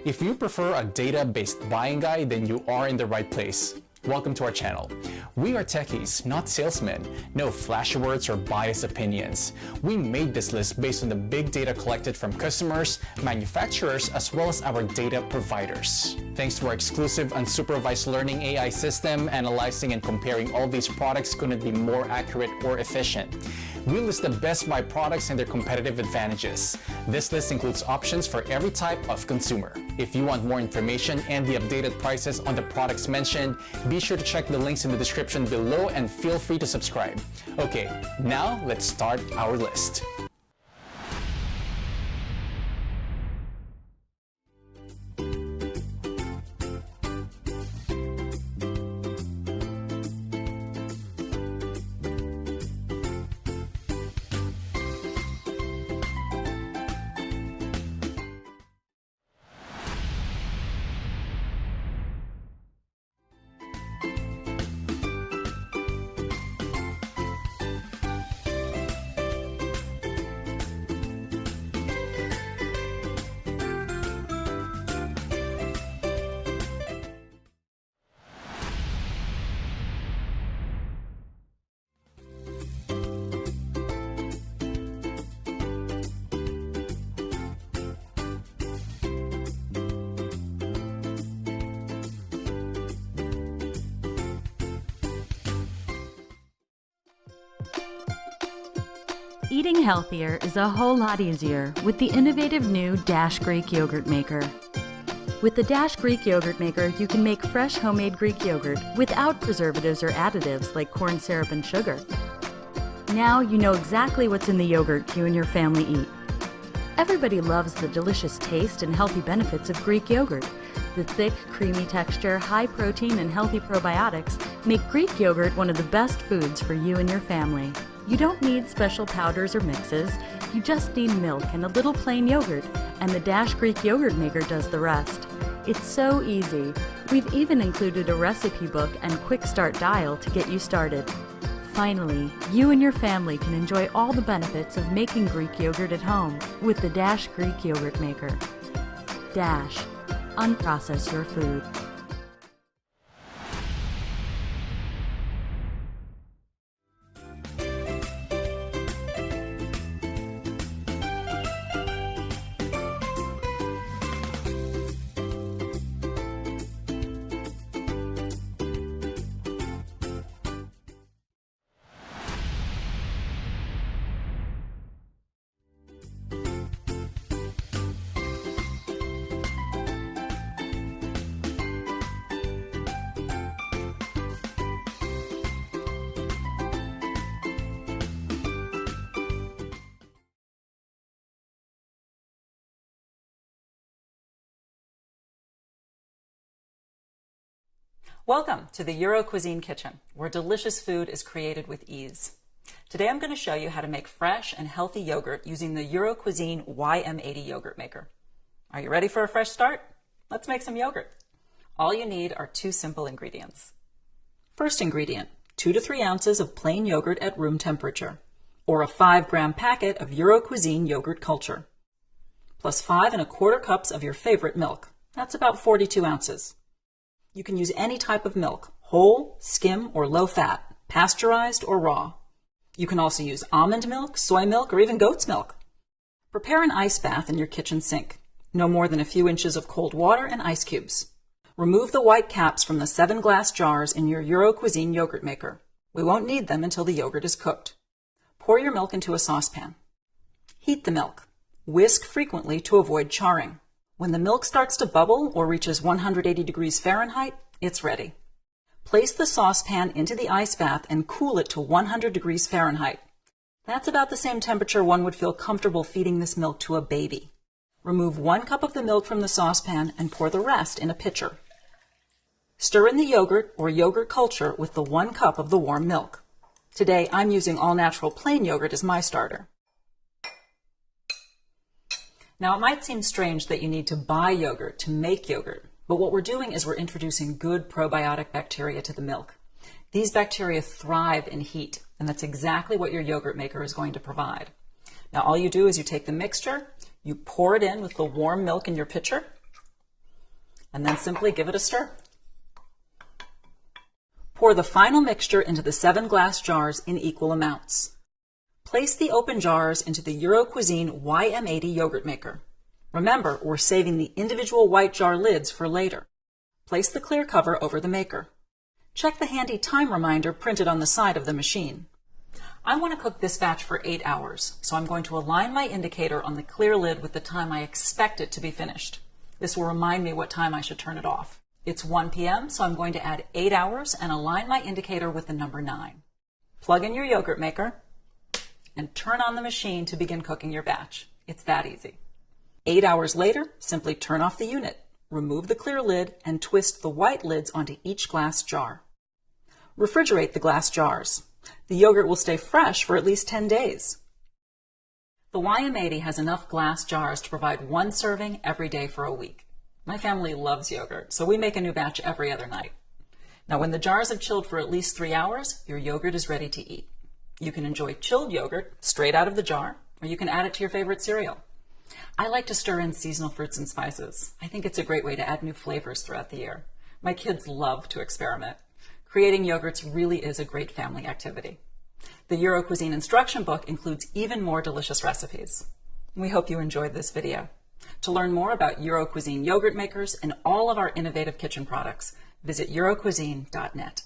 If you prefer a data-based buying guide, then you are in the right place. Welcome to our channel. We are techies, not salesmen. No flashy words or biased opinions. We made this list based on the big data collected from customers, manufacturers, as well as our data providers. Thanks to our exclusive unsupervised learning AI system, analyzing and comparing all these products couldn't be more accurate or efficient. We list the best buy products and their competitive advantages. This list includes options for every type of consumer. If you want more information and the updated prices on the products mentioned, be sure to check the links in the description below and feel free to subscribe. Okay, now let's start our list. Eating healthier is a whole lot easier with the innovative new Dash Greek Yogurt Maker. With the Dash Greek Yogurt Maker, you can make fresh homemade Greek yogurt without preservatives or additives like corn syrup and sugar. Now you know exactly what's in the yogurt you and your family eat. Everybody loves the delicious taste and healthy benefits of Greek yogurt. The thick, creamy texture, high protein, and healthy probiotics make Greek yogurt one of the best foods for you and your family. You don't need special powders or mixes, you just need milk and a little plain yogurt, and the Dash Greek Yogurt Maker does the rest. It's so easy. We've even included a recipe book and quick start dial to get you started. Finally, you and your family can enjoy all the benefits of making Greek yogurt at home with the Dash Greek Yogurt Maker. Dash. Unprocess your food. Welcome to the Euro Cuisine kitchen, where delicious food is created with ease. Today I'm going to show you how to make fresh and healthy yogurt using the Euro Cuisine YM80 yogurt maker. Are you ready for a fresh start? Let's make some yogurt. All you need are two simple ingredients. First ingredient, 2 to 3 ounces of plain yogurt at room temperature, or a 5-gram packet of Euro Cuisine yogurt culture, plus 5 1/4 cups of your favorite milk. That's about 42 ounces. You can use any type of milk, whole, skim, or low fat, pasteurized or raw. You can also use almond milk, soy milk, or even goat's milk. Prepare an ice bath in your kitchen sink. No more than a few inches of cold water and ice cubes. Remove the white caps from the 7 glass jars in your Euro Cuisine yogurt maker. We won't need them until the yogurt is cooked. Pour your milk into a saucepan. Heat the milk. Whisk frequently to avoid charring. When the milk starts to bubble or reaches 180 degrees Fahrenheit, it's ready. Place the saucepan into the ice bath and cool it to 100 degrees Fahrenheit. That's about the same temperature one would feel comfortable feeding this milk to a baby. Remove 1 cup of the milk from the saucepan and pour the rest in a pitcher. Stir in the yogurt or yogurt culture with the 1 cup of the warm milk. Today, I'm using all-natural plain yogurt as my starter. Now, it might seem strange that you need to buy yogurt to make yogurt, but what we're doing is we're introducing good probiotic bacteria to the milk. These bacteria thrive in heat, and that's exactly what your yogurt maker is going to provide. Now, all you do is you take the mixture, you pour it in with the warm milk in your pitcher, and then simply give it a stir. Pour the final mixture into the 7 glass jars in equal amounts. Place the open jars into the Cuisine YM80 yogurt maker. Remember, we're saving the individual white jar lids for later. Place the clear cover over the maker. Check the handy time reminder printed on the side of the machine. I want to cook this batch for 8 hours, so I'm going to align my indicator on the clear lid with the time I expect it to be finished. This will remind me what time I should turn it off. It's 1 p.m., so I'm going to add 8 hours and align my indicator with the number 9. Plug in your yogurt maker and turn on the machine to begin cooking your batch. It's that easy. 8 hours later, simply turn off the unit, remove the clear lid, and twist the white lids onto each glass jar. Refrigerate the glass jars. The yogurt will stay fresh for at least 10 days. The YM80 has enough glass jars to provide 1 serving every day for a week. My family loves yogurt, so we make a new batch every other night. Now, when the jars have chilled for at least 3 hours, your yogurt is ready to eat. You can enjoy chilled yogurt straight out of the jar, or you can add it to your favorite cereal. I like to stir in seasonal fruits and spices. I think it's a great way to add new flavors throughout the year. My kids love to experiment. Creating yogurts really is a great family activity. The Cuisine instruction book includes even more delicious recipes. We hope you enjoyed this video. To learn more about Cuisine yogurt makers and all of our innovative kitchen products, visit eurocuisine.net.